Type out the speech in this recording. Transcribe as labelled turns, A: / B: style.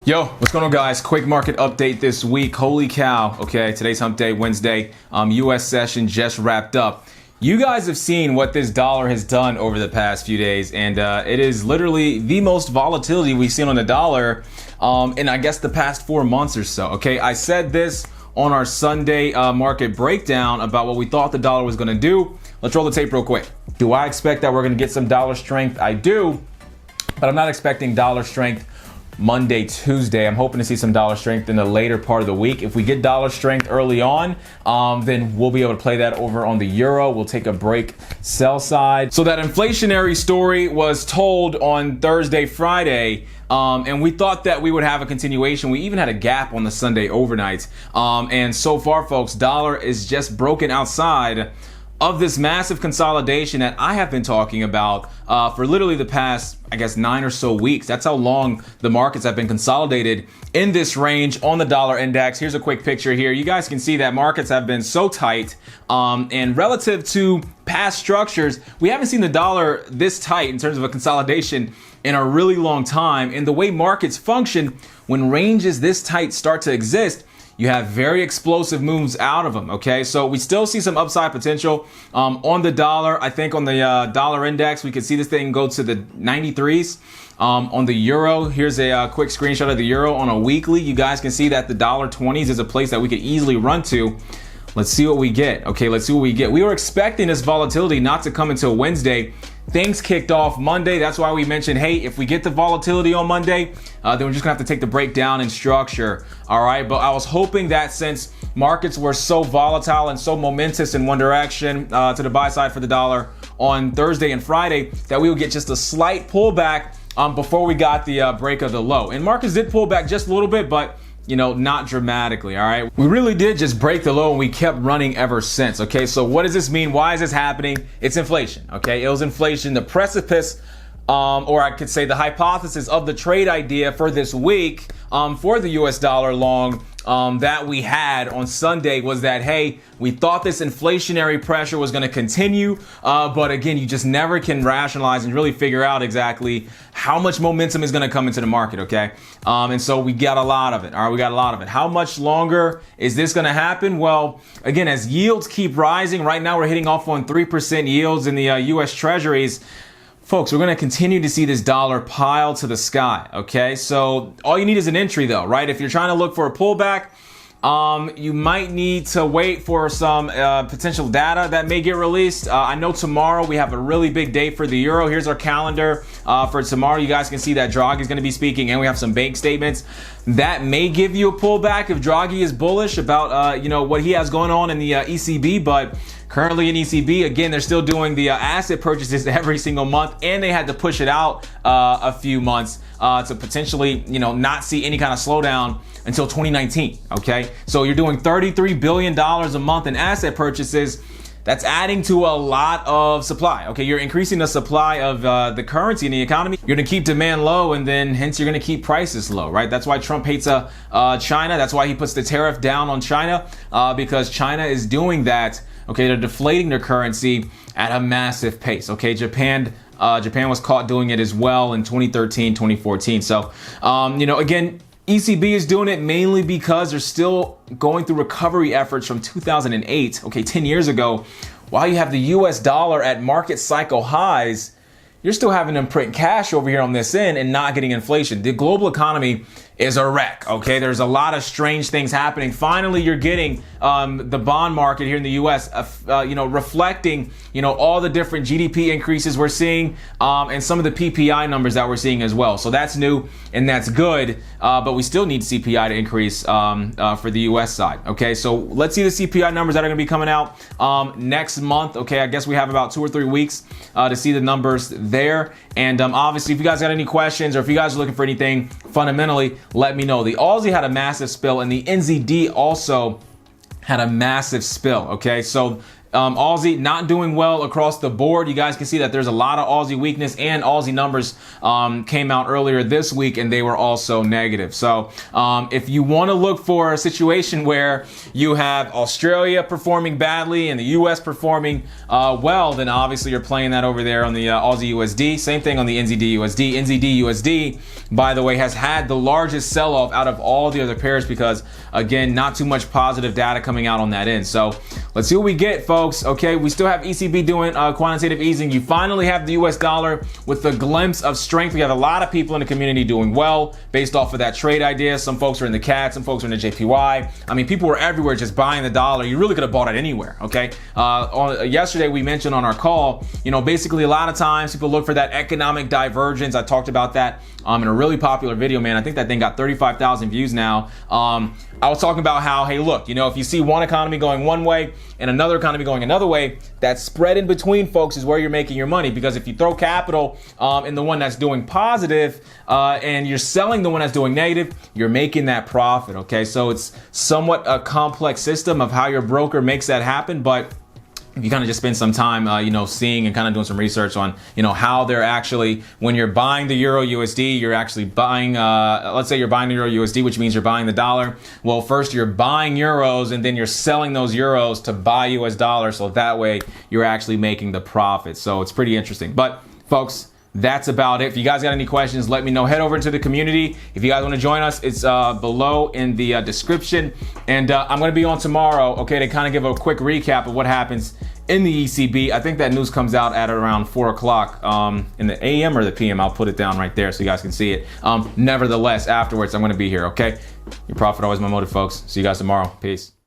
A: Yo, what's going on, guys? Quick market update this week. Holy cow. Okay, today's hump day, Wednesday. US session just wrapped up. You guys have seen what this dollar has done over the past few days, and it is literally the most volatility we've seen on the dollar in, I guess, the past 4 months or so. Okay, I said this on our Sunday market breakdown about what we thought the dollar was going to do. Let's roll the tape real quick. Do I expect that we're going to get some dollar strength? I do, but I'm not expecting dollar strength Monday, Tuesday. I'm hoping to see some dollar strength in the later part of the week. If we get dollar strength early on, then we'll be able to play that over on the euro. We'll take a break sell side. So that inflationary story was told on Thursday, Friday, and we thought that we would have a continuation. We even had a gap on the Sunday overnight. And so far, folks, dollar is just broken outside of this massive consolidation that I have been talking about for literally the past, I guess, 9 or so weeks. That's how long the markets have been consolidated in this range on the dollar index. Here's a quick picture here. You guys can see that markets have been so tight, and relative to past structures, we haven't seen the dollar this tight in terms of a consolidation in a really long time. And the way markets function, when ranges this tight start to exist, you have very explosive moves out of them, okay? So we still see some upside potential on the dollar. I think on the dollar index, we could see this thing go to the 93s. On the euro, here's a quick screenshot of the euro on a weekly. You guys can see that the $20s is a place that we could easily run to. Let's see what we get. Okay, let's see what we get. We were expecting this volatility not to come until Wednesday. Things kicked off Monday. That's why we mentioned, hey, if we get the volatility on Monday, then we're just gonna have to take the breakdown in structure. All right, but I was hoping that since markets were so volatile and so momentous in one direction to the buy side for the dollar on Thursday and Friday, that we would get just a slight pullback before we got the break of the low. And markets did pull back just a little bit, but not dramatically, all right? We really did just break the low and we kept running ever since, okay? So what does this mean? Why is this happening? It's inflation, okay? It was inflation. The precipice, or I could say the hypothesis of the trade idea for this week for the US dollar long that we had on Sunday was that, hey, we thought this inflationary pressure was going to continue, but again, you just never can rationalize and really figure out exactly how much momentum is going to come into the market, okay? And so we got a lot of it, all right? We got a lot of it. How much longer is this going to happen? Well, again, as yields keep rising, right now we're hitting off on 3% yields in the US Treasuries. Folks, we're going to continue to see this dollar pile to the sky, okay? So all you need is an entry though, right? If you're trying to look for a pullback, you might need to wait for some potential data that may get released. I know tomorrow we have a really big day for the euro. Here's our calendar for tomorrow. You guys can see that Draghi is going to be speaking, and we have some bank statements that may give you a pullback if Draghi is bullish about what he has going on in the ECB. But currently in ECB, again, they're still doing the asset purchases every single month, and they had to push it out a few months to potentially, not see any kind of slowdown until 2019, okay? So you're doing $33 billion a month in asset purchases. That's adding to a lot of supply, okay? You're increasing the supply of the currency in the economy. You're gonna keep demand low, and then hence you're gonna keep prices low, right? That's why Trump hates China. That's why he puts the tariff down on China, because China is doing that. Okay, they're deflating their currency at a massive pace. Okay, Japan was caught doing it as well in 2013, 2014. So, again, ECB is doing it mainly because they're still going through recovery efforts from 2008, okay, 10 years ago. While you have the US dollar at market cycle highs, you're still having them print cash over here on this end and not getting inflation. The global economy is a wreck, okay? There's a lot of strange things happening. Finally, you're getting the bond market here in the US, reflecting, all the different GDP increases we're seeing and some of the PPI numbers that we're seeing as well. So that's new and that's good, but we still need CPI to increase for the US side, okay? So let's see the CPI numbers that are gonna be coming out next month, okay? I guess we have about 2 or 3 weeks to see the numbers there. And obviously, if you guys got any questions or if you guys are looking for anything fundamentally, let me know. The Aussie had a massive spill, and the NZD also had a massive spill, okay? So Aussie not doing well across the board. You guys can see that there's a lot of Aussie weakness, and Aussie numbers came out earlier this week and they were also negative. So if you want to look for a situation where you have Australia performing badly and the US performing well, then obviously you're playing that over there on the Aussie USD. Same thing on the NZD USD. NZD USD, by the way, has had the largest sell-off out of all the other pairs because, again, not too much positive data coming out on that end. So let's see what we get, folks. Okay, we still have ECB doing quantitative easing. You finally have the US dollar with a glimpse of strength. We have a lot of people in the community doing well based off of that trade idea. Some folks are in the CAD, some folks are in the JPY. I mean, people were everywhere just buying the dollar. You really could have bought it anywhere, okay? Yesterday we mentioned on our call, basically a lot of times people look for that economic divergence. I talked about that in a really popular video, man. I think that thing got 35,000 views now. I was talking about how, hey, look, if you see one economy going one way and another economy going another way, that spread in between, folks, is where you're making your money. Because if you throw capital in the one that's doing positive and you're selling the one that's doing negative, you're making that profit, okay? So it's somewhat a complex system of how your broker makes that happen, but if you kind of just spend some time, seeing and kind of doing some research on, how they're actually, when you're buying the Euro USD, you're actually buying, let's say you're buying the Euro USD, which means you're buying the dollar. Well, first you're buying euros and then you're selling those euros to buy US dollars. So that way you're actually making the profit. So it's pretty interesting. But folks, that's about it. If you guys got any questions, let me know. Head over into the community. If you guys want to join us, it's below in the description. And I'm going to be on tomorrow, okay, to kind of give a quick recap of what happens in the ECB. I think that news comes out at around 4 o'clock in the AM or the PM. I'll put it down right there so you guys can see it. Nevertheless, afterwards, I'm going to be here, okay? Your profit always my motive, folks. See you guys tomorrow. Peace.